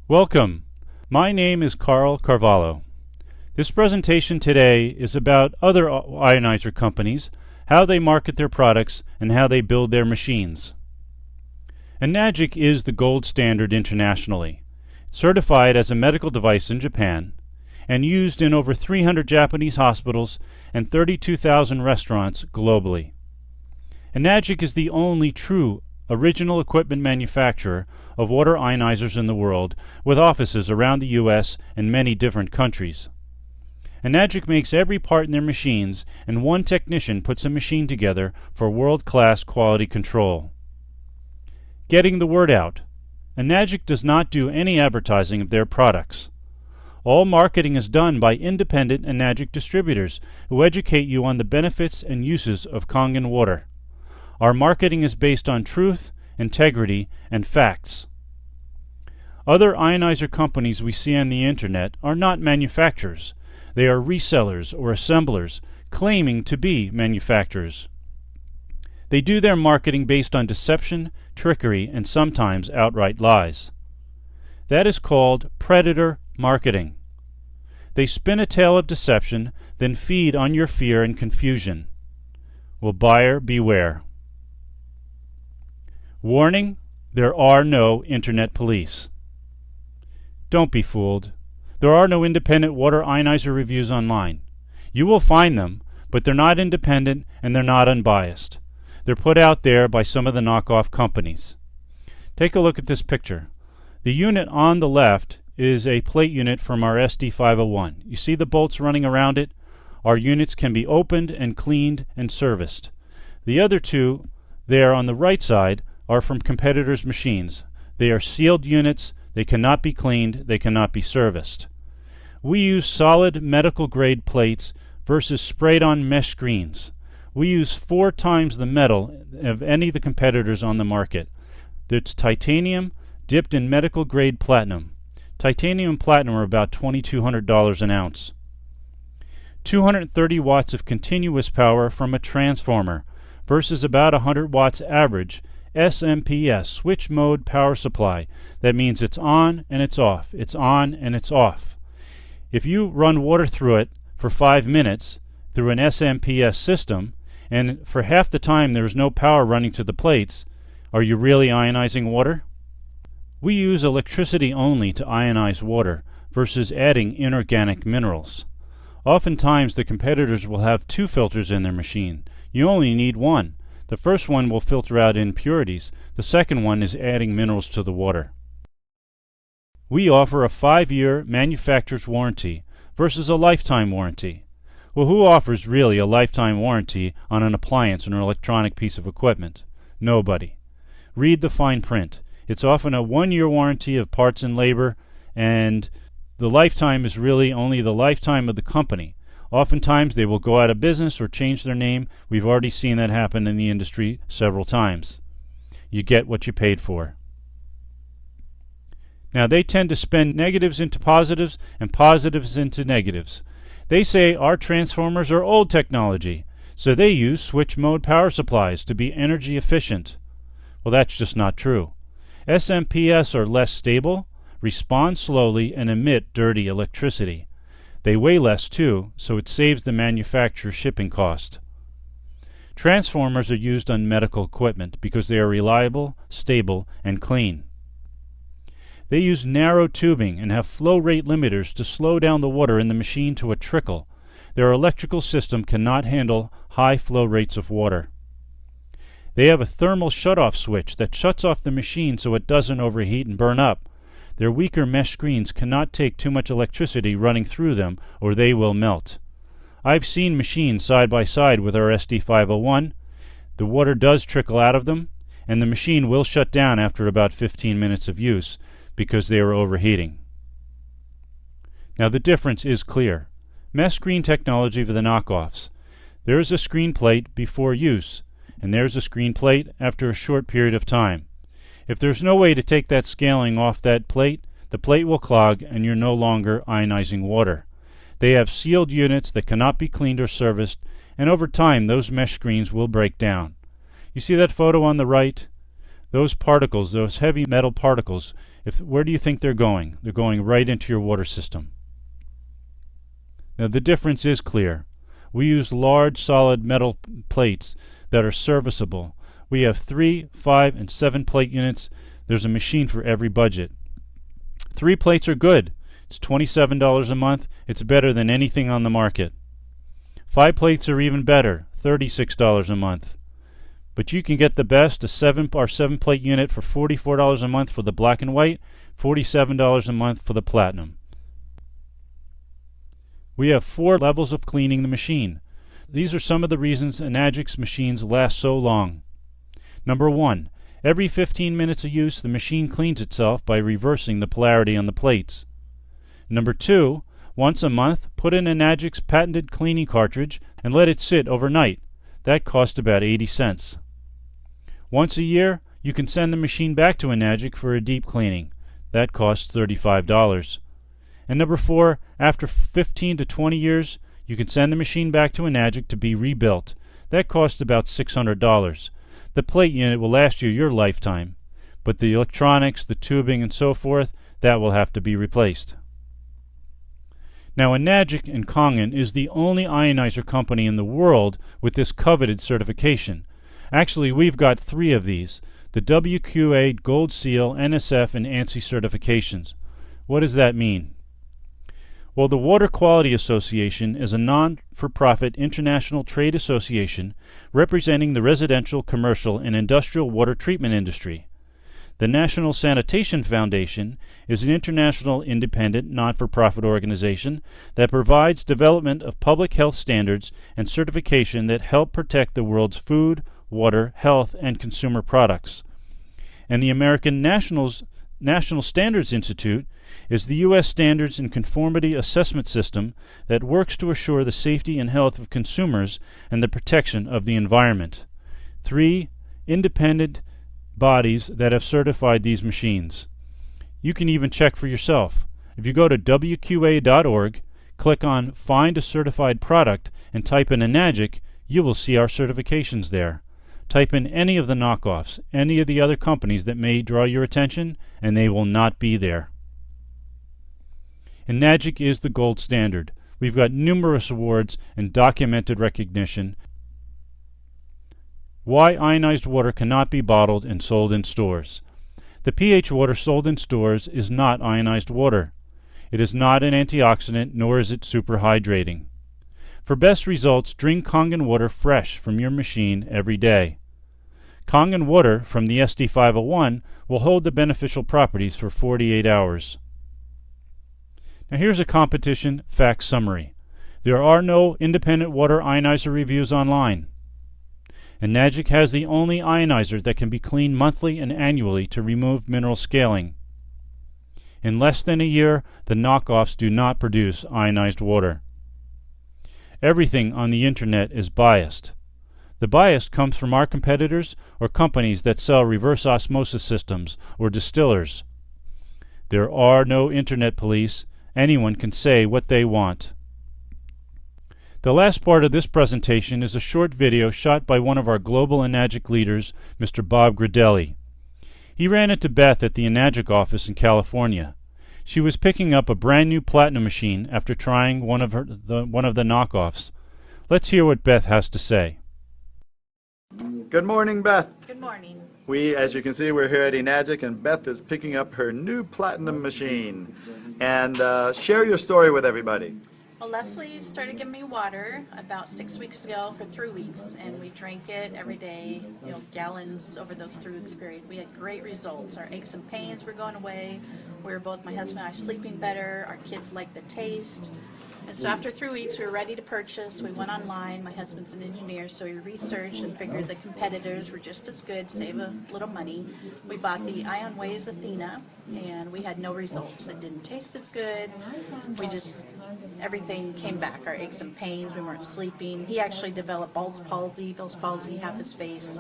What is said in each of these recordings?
Welcome. My name is Carl Carvalho. This presentation today is about other ionizer companies, how they market their products, and how they build their machines. Enagic is the gold standard internationally, certified as a medical device in Japan, and used in over 300 Japanese hospitals and 32,000 restaurants globally. Enagic is the only true original equipment manufacturer of water ionizers in the world, with offices around the U.S. and many different countries. Enagic makes every part in their machines, and one technician puts a machine together for world-class quality control. Getting the word out. Enagic does not do any advertising of their products. All marketing is done by independent Enagic distributors who educate you on the benefits and uses of Kangen water. Our marketing is based on truth, integrity, and facts. Other ionizer companies we see on the internet are not manufacturers. They are resellers or assemblers claiming to be manufacturers. They do their marketing based on deception, trickery, and sometimes outright lies. That is called predator marketing. They spin a tale of deception, then feed on your fear and confusion. Will buyer beware? Warning, there are no internet police. Don't be fooled. There are no independent water ionizer reviews online. You will find them, but they're not independent and they're not unbiased. They're put out there by some of the knockoff companies. Take a look at this picture. The unit on the left is a plate unit from our SD501. You see the bolts running around it? Our units can be opened and cleaned and serviced. The other two there on the right side are from competitors' machines. They are sealed units. They cannot be cleaned. They cannot be serviced. We use solid medical grade plates versus sprayed on mesh screens. We use 4 times the metal of any of the competitors on the market. It's titanium dipped in medical grade platinum. Titanium and platinum are about $2,200 an ounce. 230 watts of continuous power from a transformer versus about 100 watts average SMPS, switch mode power supply. That means it's on and it's off. It's on and it's off. If you run water through it for 5 minutes through an SMPS system, and for half the time there's no power running to the plates, are you really ionizing water? We use electricity only to ionize water versus adding inorganic minerals. Oftentimes the competitors will have 2 filters in their machine. You only need 1. The first one will filter out impurities. The second one is adding minerals to the water. We offer a 5-year manufacturer's warranty versus a lifetime warranty. Well, who offers really a lifetime warranty on an appliance or an electronic piece of equipment? Nobody. Read the fine print. It's often a 1-year warranty of parts and labor, and the lifetime is really only the lifetime of the company. Oftentimes they will go out of business or change their name. We've already seen that happen in the industry several times. You get what you paid for. Now they tend to spin negatives into positives and positives into negatives. They say our transformers are old technology, so they use switch mode power supplies to be energy efficient. Well, that's just not true. SMPS are less stable, respond slowly, and emit dirty electricity. They weigh less too, so it saves the manufacturer shipping cost. Transformers are used on medical equipment because they are reliable, stable, and clean. They use narrow tubing and have flow rate limiters to slow down the water in the machine to a trickle. Their electrical system cannot handle high flow rates of water. They have a thermal shutoff switch that shuts off the machine so it doesn't overheat and burn up. Their weaker mesh screens cannot take too much electricity running through them or they will melt. I've seen machines side by side with our SD501. The water does trickle out of them, and the machine will shut down after about 15 minutes of use because they are overheating. Now the difference is clear. Mesh screen technology for the knockoffs. There is a screen plate before use, and there's a screen plate after a short period of time. If there's no way to take that scaling off that plate, the plate will clog and you're no longer ionizing water. They have sealed units that cannot be cleaned or serviced, and over time those mesh screens will break down. You see that photo on the right? Those particles, those heavy metal particles, Where do you think they're going? They're going right into your water system. Now the difference is clear. We use large solid metal plates that are serviceable. We have 3, 5, and 7 plate units. There's a machine for every budget. 3 plates are good. It's $27 a month. It's better than anything on the market. 5 plates are even better, $36 a month. But you can get the best, a 7 plate unit for $44 a month for the black and white, $47 a month for the platinum. We have 4 levels of cleaning the machine. These are some of the reasons Enagic's machines last so long. Number 1, every 15 minutes of use the machine cleans itself by reversing the polarity on the plates. Number 2, once a month put in Enagic's patented cleaning cartridge and let it sit overnight. That costs about 80 cents. Once a year, you can send the machine back to Enagic for a deep cleaning. That costs $35. And number 4, after 15 to 20 years, you can send the machine back to Enagic to be rebuilt. That costs about $600. The plate unit will last you your lifetime, but the electronics, the tubing, and so forth, that will have to be replaced. Now Enagic in Kangen is the only ionizer company in the world with this coveted certification. Actually, we've got 3 of these, the WQA Gold Seal, NSF, and ANSI certifications. What does that mean? Well, the Water Quality Association is a non-for-profit international trade association representing the residential, commercial, and industrial water treatment industry. The National Sanitation Foundation is an international independent non-for-profit organization that provides development of public health standards and certification that help protect the world's food, water, health, and consumer products. And the American National Standards Institute is the U.S. Standards and Conformity Assessment System that works to assure the safety and health of consumers and the protection of the environment. 3 independent bodies that have certified these machines. You can even check for yourself. If you go to WQA.org, click on Find a Certified Product, and type in Enagic, you will see our certifications there. Type in any of the knockoffs, any of the other companies that may draw your attention, and they will not be there. Enagic is the gold standard. We've got numerous awards and documented recognition. Why ionized water cannot be bottled and sold in stores. The pH water sold in stores is not ionized water. It is not an antioxidant, nor is it super hydrating. For best results, drink Kangen water fresh from your machine every day. Kangen water from the SD501 will hold the beneficial properties for 48 hours. Now here's a competition fact summary. There are no independent water ionizer reviews online. Enagic has the only ionizer that can be cleaned monthly and annually to remove mineral scaling. In less than a year, the knockoffs do not produce ionized water. Everything on the internet is biased. The bias comes from our competitors or companies that sell reverse osmosis systems or distillers. There are no internet police. Anyone can say what they want. The last part of this presentation is a short video shot by one of our global Enagic leaders, Mr. Bob Gradelli. He ran into Beth at the Enagic office in California. She was picking up a brand new platinum machine after trying one of the knockoffs. Let's hear what Beth has to say. Good morning, Beth. Good morning. As you can see, we're here at Enagic, and Beth is picking up her new platinum machine. And share your story with everybody. Well, Leslie started giving me water about 6 weeks ago for 3 weeks, and we drank it every day, gallons over those 3 weeks period. We had great results. Our aches and pains were going away. We were both, my husband and I, sleeping better. Our kids liked the taste. And so after 3 weeks, we were ready to purchase. We went online. My husband's an engineer, so we researched and figured the competitors were just as good, save a little money. We bought the IonWays Athena, and we had no results. It didn't taste as good. Everything came back. Our aches and pains, we weren't sleeping. He actually developed Bell's palsy, half his face.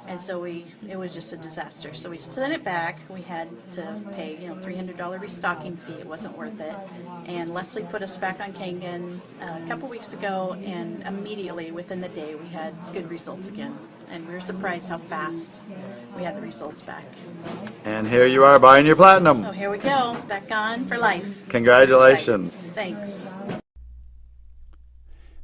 And so it was just a disaster. So we sent it back. We had to pay, $300 restocking fee. It wasn't worth it. And Leslie put us back on Kangen a couple weeks ago, and immediately within the day we had good results again. and we were surprised how fast we had the results back. And here you are buying your platinum. So here we go, back on for life. Congratulations. Thanks.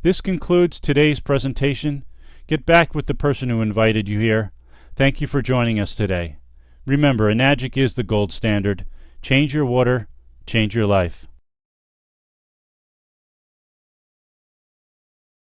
This concludes today's presentation. Get back with the person who invited you here. Thank you for joining us today. Remember, Enagic is the gold standard. Change your water, change your life.